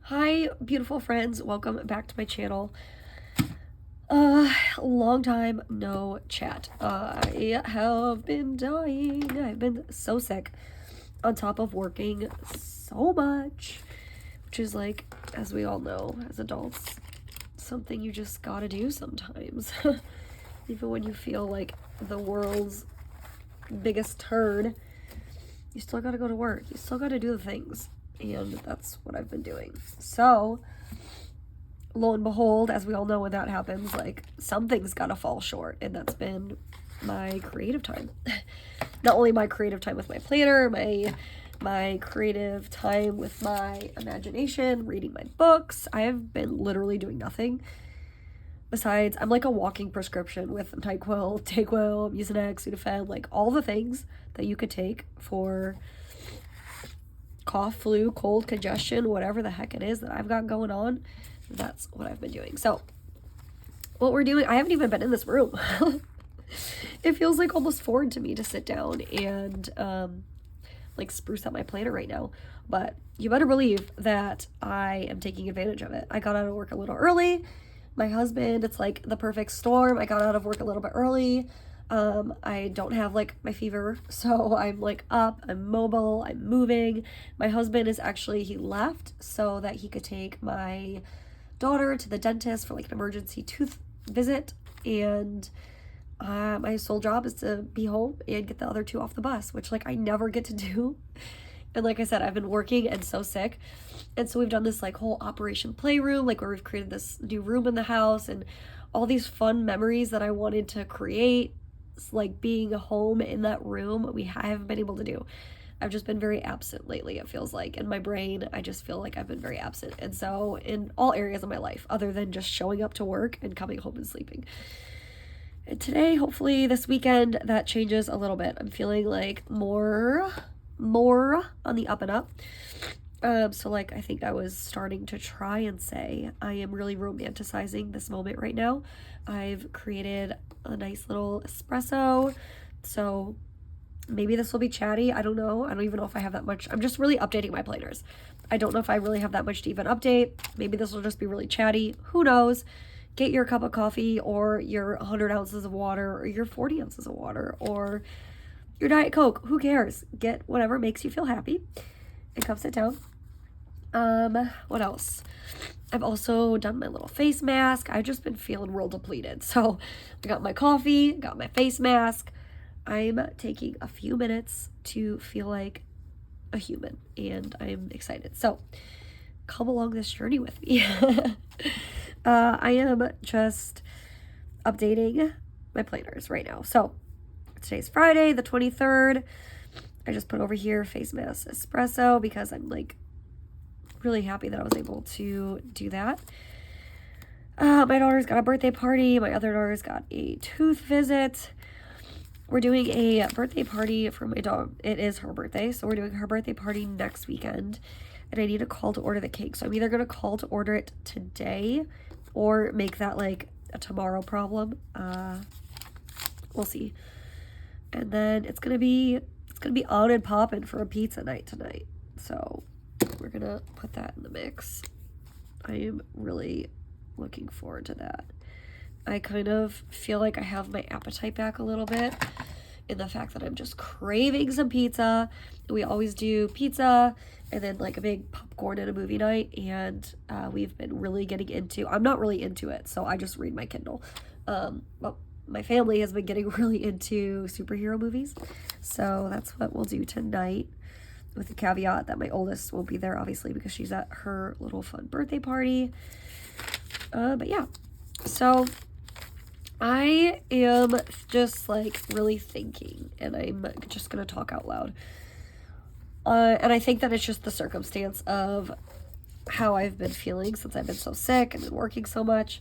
Hi, beautiful friends. Welcome back to my channel. Long time no chat. I have been dying. I've been so sick on top of working so much, which is like, as we all know, as adults, something you just gotta do sometimes. Even when you feel like the world's biggest turd, you still gotta go to work. You still gotta do the things. And that's what I've been doing. So, lo and behold, as we all know when that happens, like something's gotta fall short, and that's been my creative time. Not only my creative time with my planner, my creative time with my imagination, reading my books. I have been literally doing nothing. Besides, I'm like a walking prescription with NyQuil, Dayquil, Mucinex, Sudafed, like all the things that you could take for cough, flu, cold, congestion, whatever the heck it is that I've got going on. That's what I've been doing. So what we're doing, I haven't even been in this room. It feels like almost foreign to me to sit down and like spruce up my planner right now. But you better believe that I am taking advantage of it. I got out of work a little early. My husband, it's like the perfect storm. I got out of work a little bit early. I don't have like my fever, so I'm like up, I'm mobile, I'm moving. My husband is actually, he left so that he could take my daughter to the dentist for like an emergency tooth visit, and my sole job is to be home and get the other two off the bus, which like I never get to do. And like I said, I've been working and so sick. And so we've done this like whole Operation Playroom, like where we've created this new room in the house and all these fun memories that I wanted to create, like being home in that room, I haven't been able to do. I've just been very absent lately, it feels like. In my brain, I just feel like I've been very absent. And so in all areas of my life, other than just showing up to work and coming home and sleeping. And today, hopefully this weekend, that changes a little bit. I'm feeling like more on the up and up. So like I think I was starting to try and say I am really romanticizing this moment right now. I've created a nice little espresso. So maybe this will be chatty. I don't know. I don't even know if I have that much. I'm just really updating my planners. I don't know if I really have that much to even update. Maybe this will just be really chatty. Who knows? Get your cup of coffee or your 100 ounces of water or your 40 ounces of water or your Diet Coke. Who cares? Get whatever makes you feel happy and come sit down. What else? I've also done my little face mask. I've just been feeling real depleted. So I got my coffee, got my face mask. I'm taking a few minutes to feel like a human, and I'm excited. So come along this journey with me. I am just updating my planners right now. So today's Friday, the 23rd. I just put over here face mask espresso because I'm like really happy that I was able to do that. My daughter's got a birthday party. My other daughter's got a tooth visit. We're doing a birthday party for my dog. It is her birthday, so we're doing her birthday party next weekend. And I need a call to order the cake. So I'm either going to call to order it today or make that like a tomorrow problem. We'll see. And then it's gonna be on and popping for a pizza night tonight. So we're gonna put that in the mix. I am really looking forward to that. I kind of feel like I have my appetite back a little bit in the fact that I'm just craving some pizza. We always do pizza and then like a big popcorn and a movie night, and we've been really getting into, I'm not really into it, so I just read my Kindle. But my family has been getting really into superhero movies, so that's what we'll do tonight, with the caveat that my oldest won't be there, obviously, because she's at her little fun birthday party. But yeah, so I am just like really thinking, and I'm just gonna talk out loud. And I think that it's just the circumstance of how I've been feeling since I've been so sick and been working so much.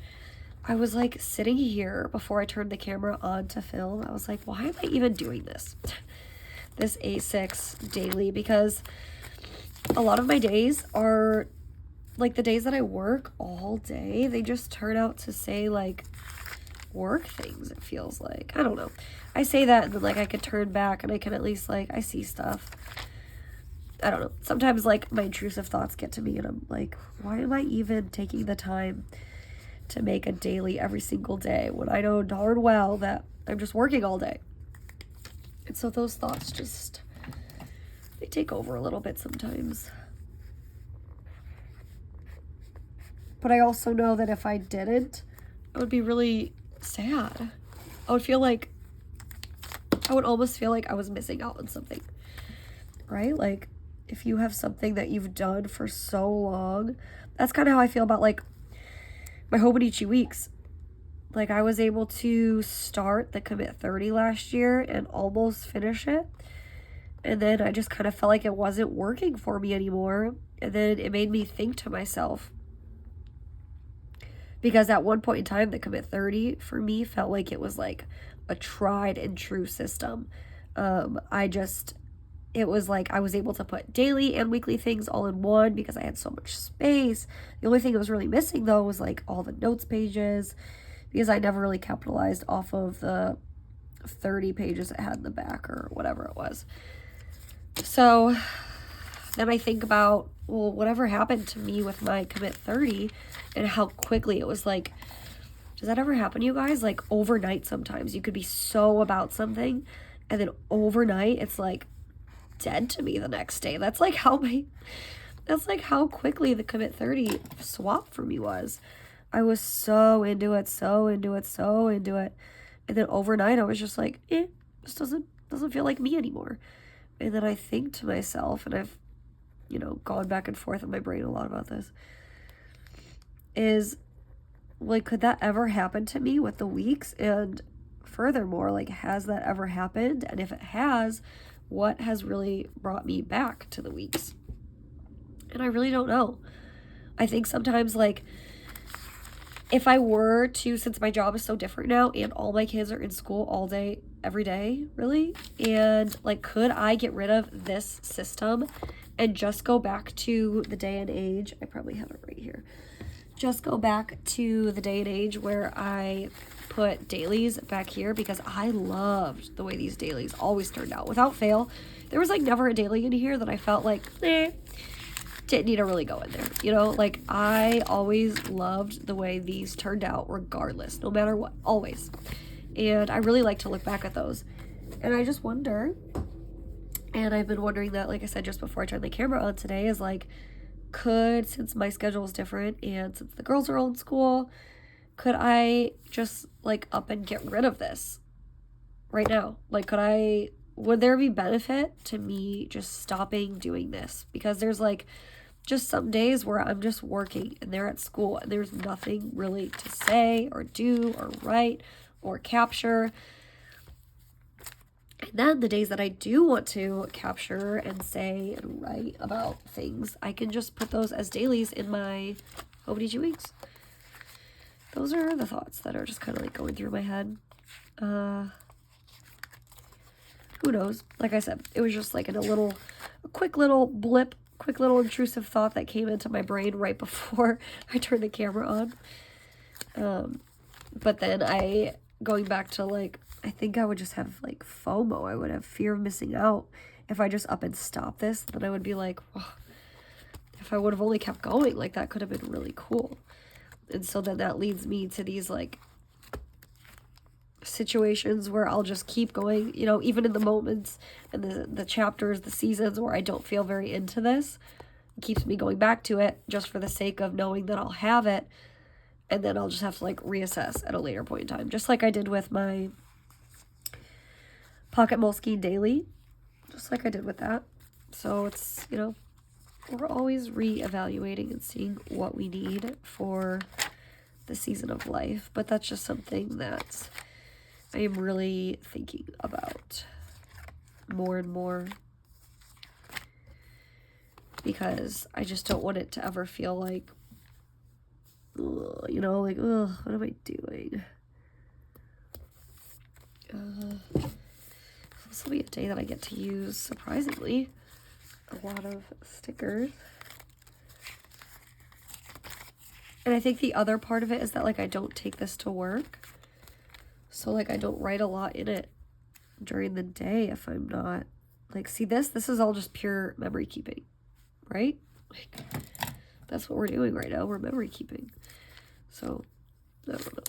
I was like sitting here before I turned the camera on to film. I was like, why am I even doing this? This A6 daily, because a lot of my days are like the days that I work all day, they just turn out to say like work things, it feels like. I don't know. I say that and then like I could turn back and I can at least like I see stuff. I don't know. Sometimes, like, my intrusive thoughts get to me, and I'm like, why am I even taking the time to make a daily every single day when I know darn well that I'm just working all day? And so those thoughts just, they take over a little bit sometimes. But I also know that if I didn't, I would be really sad. I would almost feel like I was missing out on something, right? Like, if you have something that you've done for so long, that's kind of how I feel about, like, my Hobonichi weeks. Like, I was able to start the Commit 30 last year and almost finish it. And then I just kind of felt like it wasn't working for me anymore. And then it made me think to myself, because at one point in time, the Commit 30 for me felt like it was like a tried and true system. It was like I was able to put daily and weekly things all in one because I had so much space. The only thing that was really missing, though, was like all the notes pages, because I never really capitalized off of the 30 pages it had in the back or whatever it was. So then I think about, well, whatever happened to me with my Commit 30 and how quickly it was. Like, does that ever happen to you guys? Like, overnight sometimes you could be so about something, and then overnight it's like dead to me the next day. That's like how quickly the Commit 30 swap for me was. I was so into it. And then overnight I was just like, this doesn't feel like me anymore. And then I think to myself, and I've, gone back and forth in my brain a lot about this, is like, could that ever happen to me with the weeks? And furthermore, like, has that ever happened? And if it has, what has really brought me back to the weeks? And I really don't know. I think sometimes, like, if I were to, since my job is so different now and all my kids are in school all day, every day, really, and like, could I get rid of this system and just go back to the day and age? I probably have it right here. Just go back to the day and age where I put dailies back here, because I loved the way these dailies always turned out. Without fail, there was like never a daily in here that I felt like, didn't need to really go in there. Like, I always loved the way these turned out regardless, no matter what, always. And I really like to look back at those. And I just wonder, and I've been wondering that, like I said, just before I turned the camera on today, is like, since my schedule is different and since the girls are all in school, could I just like up and get rid of this right now? Like, would there be benefit to me just stopping doing this? Because there's like just some days where I'm just working and they're at school and there's nothing really to say or do or write or capture. And then the days that I do want to capture and say and write about things, I can just put those as dailies in my Hobonichi weeks. Those are the thoughts that are just kind of like going through my head. Who knows? Like I said, it was just like a quick little blip, quick little intrusive thought that came into my brain right before I turned the camera on. But then going back to like, I think I would just have like FOMO. I would have fear of missing out. If I just up and stop this, then I would be like, oh, if I would have only kept going, like, that could have been really cool. And so then that leads me to these like situations where I'll just keep going, even in the moments and the chapters, the seasons where I don't feel very into this. It keeps me going back to it just for the sake of knowing that I'll have it. And then I'll just have to like reassess at a later point in time. Just like I did with my Pocket Moleskine daily. Just like I did with that. So it's, we're always reevaluating and seeing what we need for the season of life. But that's just something that I am really thinking about more and more, because I just don't want it to ever feel like, what am I doing? This will be a day that I get to use, surprisingly, a lot of stickers. And I think the other part of it is that, like, I don't take this to work. So, like, I don't write a lot in it during the day if I'm not Like, see this? This is all just pure memory keeping, right? Like, that's what we're doing right now. We're memory keeping. So, I don't know.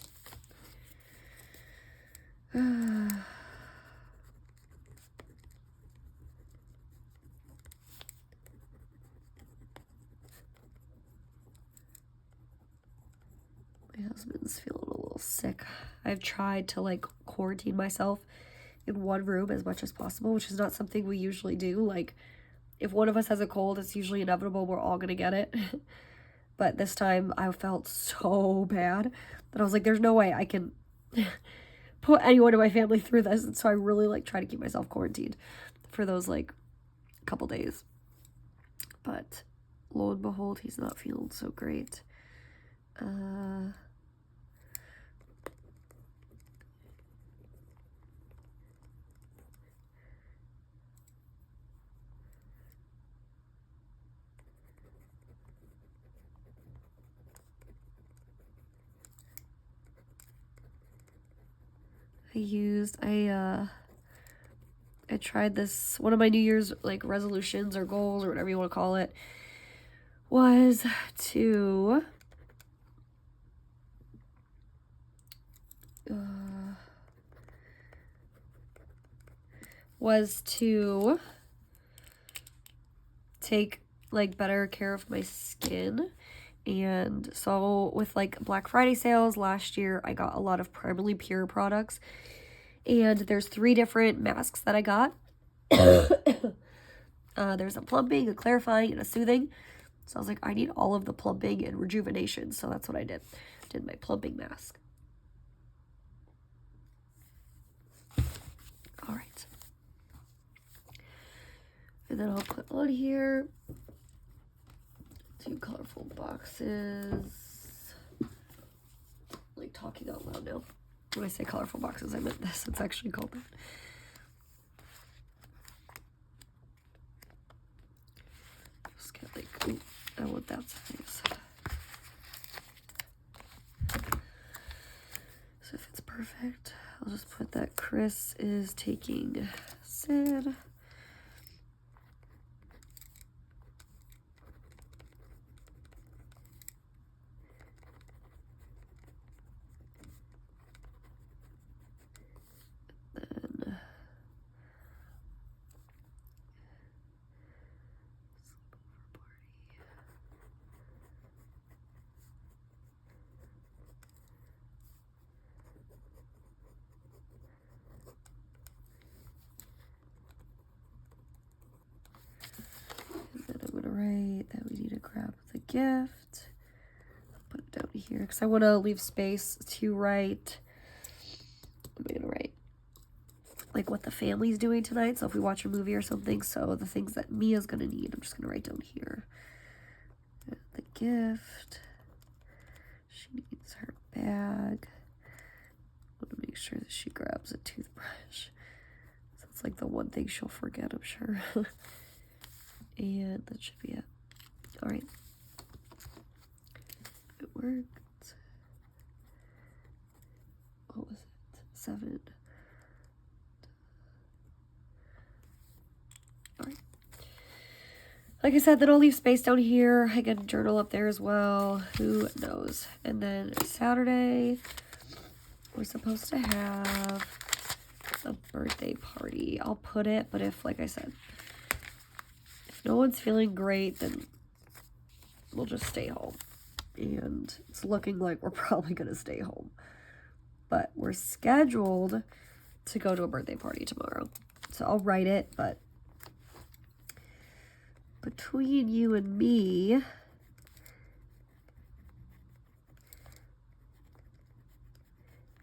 My husband's feeling a little sick. I've tried to like quarantine myself in one room as much as possible, which is not something we usually do. Like, if one of us has a cold, it's usually inevitable we're all gonna get it. But this time I felt so bad that I was like, there's no way I can put anyone in my family through this. And so I really like try to keep myself quarantined for those like couple days. But lo and behold, he's not feeling so great. I tried this, one of my New Year's like resolutions or goals or whatever you want to call it was to take like better care of my skin. And so with like Black Friday sales last year, I got a lot of Primarily Pure products. And there's 3 different masks that I got. There's a plumping, a clarifying, and a soothing. So I was like, I need all of the plumping and rejuvenation. So that's what I did. Did my plumping mask. All right. And then I'll put on here 2 colorful boxes. Like talking out loud now. When I say colorful boxes, I meant this. It's actually called that. Just get like, ooh, I want that size. So if it's perfect, I'll just put that Chris is taking Sid. Right, that we need to grab the gift. Put it down here because I want to leave space to write. I'm going to write like what the family's doing tonight. So if we watch a movie or something, so the things that Mia's going to need, I'm just going to write down here. The gift. She needs her bag. I want to make sure that she grabs a toothbrush. So it's like the one thing she'll forget, I'm sure. And that should be it. All right. It worked. What was it? 7. All right. Like I said, then I'll leave space down here. I can journal up there as well. Who knows? And then Saturday, we're supposed to have a birthday party. I'll put it, but if, like I said, if no one's feeling great, then we'll just stay home. And it's looking like we're probably going to stay home. But we're scheduled to go to a birthday party tomorrow. So I'll write it, but between you and me,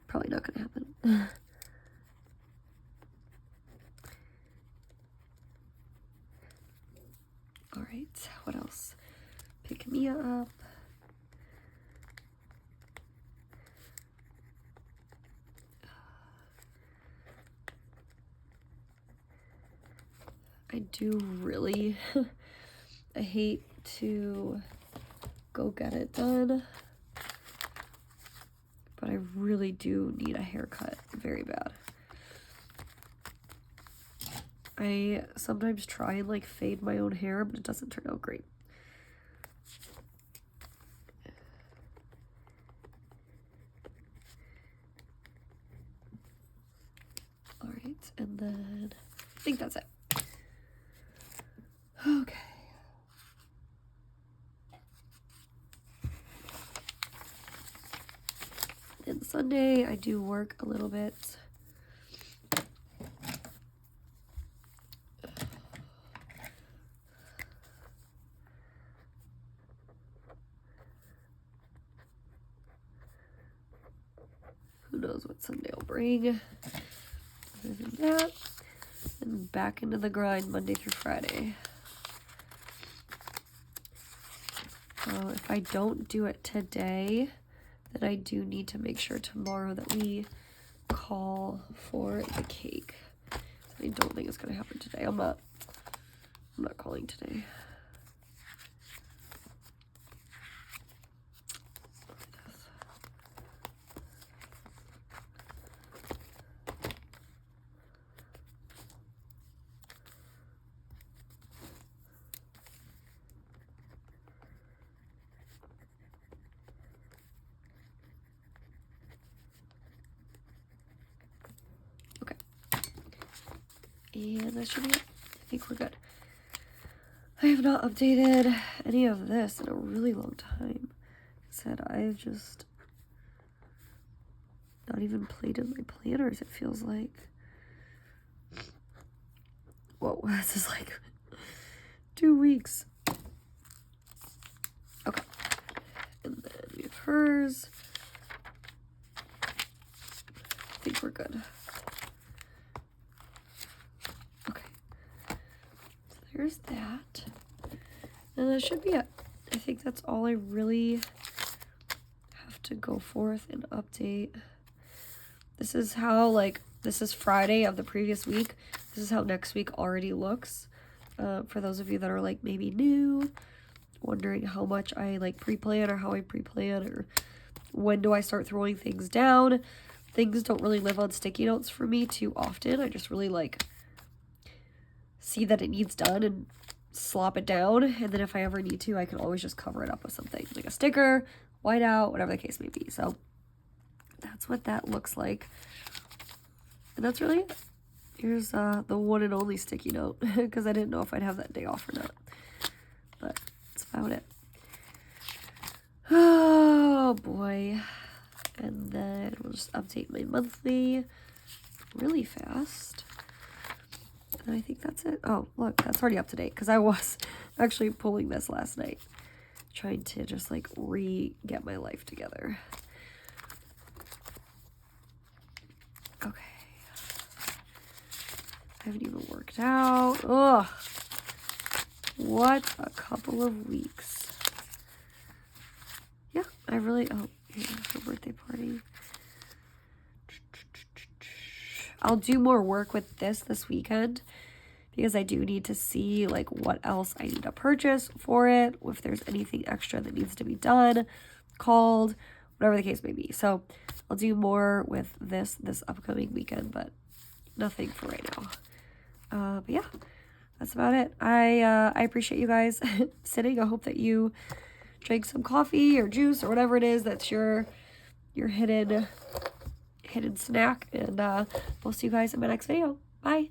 probably not going to happen. All right, what else? Pick Mia up. I do really, I hate to go get it done, but I really do need a haircut very bad. I sometimes try and like fade my own hair, but it doesn't turn out great. All right, and then I think that's it. Okay. And Sunday, I do work a little bit. Who knows what Sunday will bring. Other than that, and back into the grind Monday through Friday. If I don't do it today, then I do need to make sure tomorrow that we call for the cake. I don't think it's gonna happen today. I'm not calling today. And that should be it. I think we're good. I have not updated any of this in a really long time. Like I said, I've just not even played in my planners, it feels like. Whoa, this is like 2 weeks. Okay. And then we have hers. I think we're good. There's that. And that should be it. I think that's all I really have to go forth and update. This is how, like, this is Friday of the previous week. This is how next week already looks. For those of you that are, like, maybe new, wondering how much I, like, pre-plan or how I pre-plan or when do I start throwing things down. Things don't really live on sticky notes for me too often. I just really, like, see that it needs done and slop it down, and then if I ever need to, I can always just cover it up with something like a sticker, whiteout, whatever the case may be. So that's what that looks like, and that's really it. Here's the one and only sticky note because I didn't know if I'd have that day off or not, but that's about it. Oh boy. And then we'll just update my monthly really fast. And I think that's it. Oh, look, that's already up to date because I was actually pulling this last night, trying to just like get my life together. Okay. I haven't even worked out. Ugh. What a couple of weeks. Yeah, I really, oh, yeah, her birthday party. I'll do more work with this weekend because I do need to see like what else I need to purchase for it, if there's anything extra that needs to be done, called, whatever the case may be. So I'll do more with this upcoming weekend, but nothing for right now. But yeah, that's about it. I appreciate you guys sitting. I hope that you drank some coffee or juice or whatever it is that's your hidden snack, and we'll see you guys in my next video. Bye.